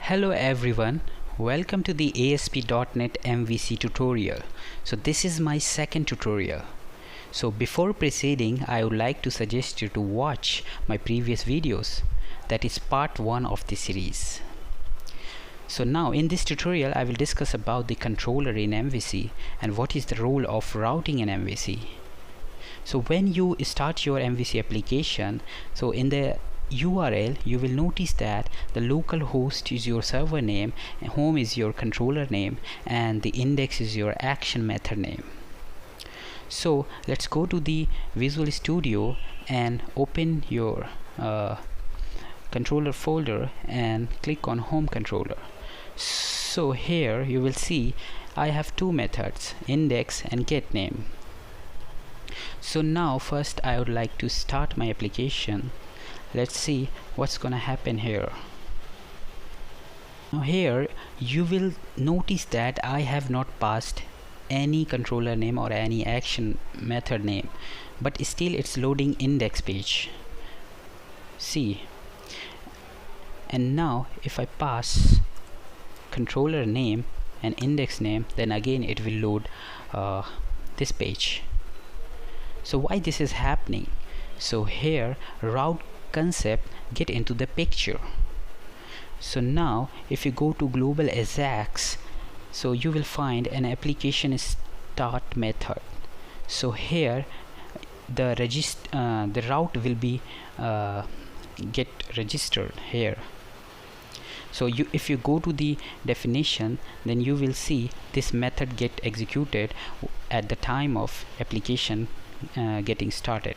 Hello everyone, welcome to the ASP.NET MVC tutorial. So this is my second tutorial. So before proceeding, I would like to suggest you to watch my previous videos, that is part 1 of the series. So now in this tutorial I will discuss about the controller in MVC and what is the role of routing in MVC. So when you start your MVC application, so in the URL you will notice that the local host is your server name, home is your controller name, and the index is your action method name. So let's go to the Visual Studio and open your controller folder and click on home controller. So here you will see I have two methods, index and get name. So now first I would like to start my application. Let's see what's gonna happen here. Now here you will notice that I have not passed any controller name or any action method name, but still it's loading index page. See, and now if I pass controller name and index name, then again it will load this page. So why this is happening? So here route concept get into the picture. So now if you go to global Ajax, so you will find an application start method. So here the route will be get registered here. So if you go to the definition, then you will see this method get executed at the time of application getting started.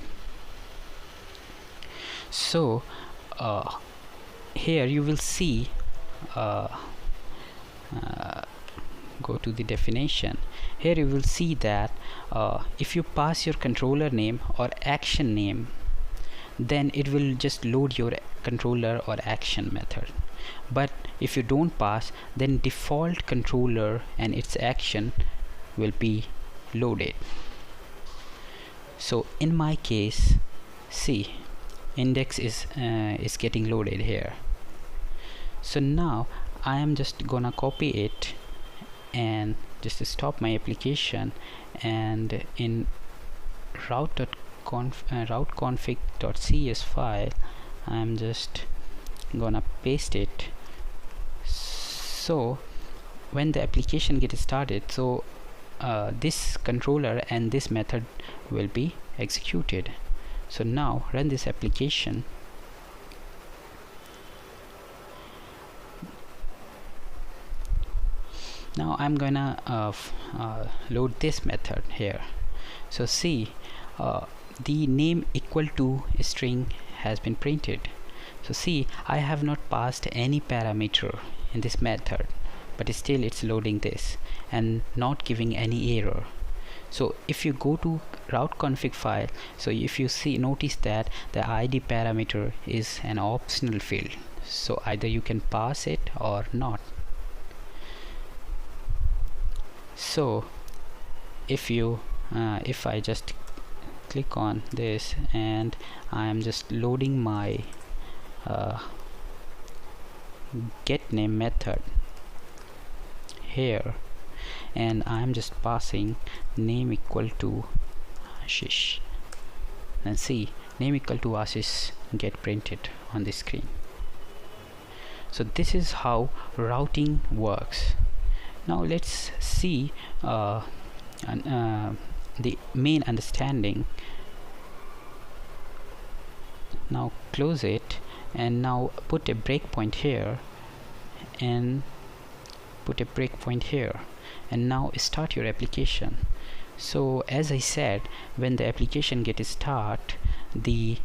So here you will see go to the definition. Here you will see that if you pass your controller name or action name, then it will just load your controller or action method. But if you don't pass, then default controller and its action will be loaded. So in my case, see, index is getting loaded here. So now I am just gonna copy it and just stop my application, and in routeconfig.cs file I am just gonna paste it. So when the application gets started, so this controller and this method will be executed. So now run this application. Now I'm gonna load this method here. So see, the name equal to string has been printed. So see, I have not passed any parameter in this method, but still it's loading this and not giving any error. So if you go to route config file, so if you notice that the ID parameter is an optional field, so either you can pass it or not. So if I just click on this and I am just loading my get name method here, and I'm just passing name equal to Ashish, and see, name equal to Ashish get printed on the screen. So this is how routing works. Now let's see the main understanding. Now close it and now put a breakpoint here and put a breakpoint here, and now start your application. So as I said, when the application gets start, the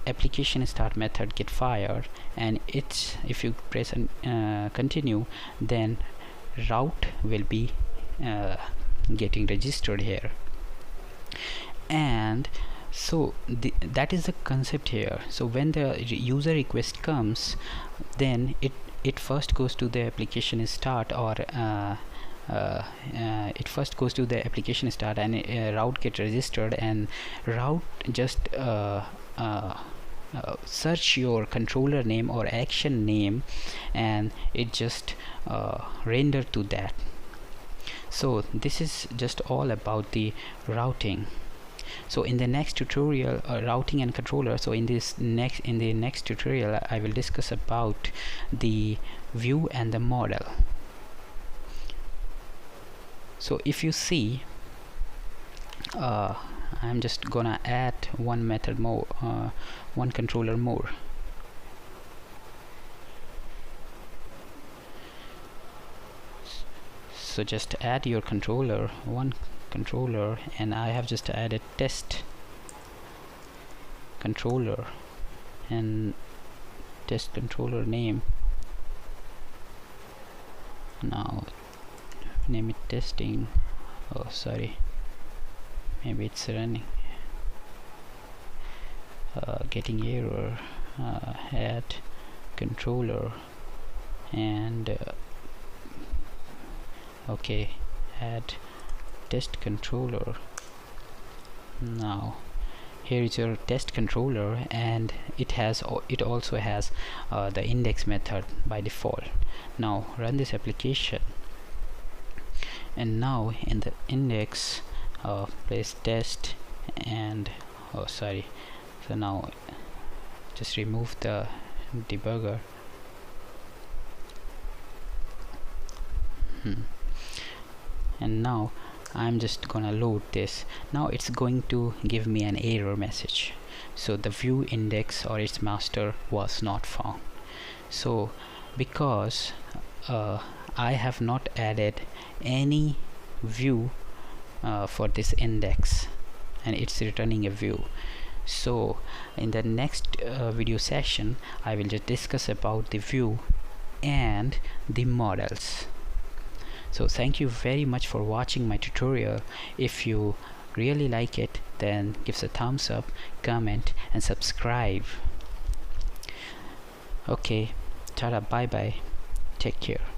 application start method get fired, and it's, if you press continue, then route will be getting registered here. And so that is the concept here. So when the user request comes, then it first goes to the application start, or it first goes to the application start, and route get registered, and route just search your controller name or action name, and it just render to that. So this is just all about the routing. So in the next tutorial, routing and controller, so in the next tutorial I will discuss about the view and the model. So if you see, I'm just gonna add one method more, one controller more. So just add your controller, one controller, and I have just added test controller and test controller name. Now name it testing. Oh sorry, maybe it's running, getting error. Add controller and okay, add test controller. Now here is your test controller, and it also has the index method by default. Now run this application, and now in the index place test and oh sorry, so now just remove the debugger. And now I'm just gonna load this. Now it's going to give me an error message. So the view index or its master was not found. So because I have not added any view for this index, and it's returning a view. So in the next video session I will just discuss about the view and the models. So thank you very much for watching my tutorial. If you really like it, then give us a thumbs up, comment and subscribe. Okay, tada, bye bye, take care.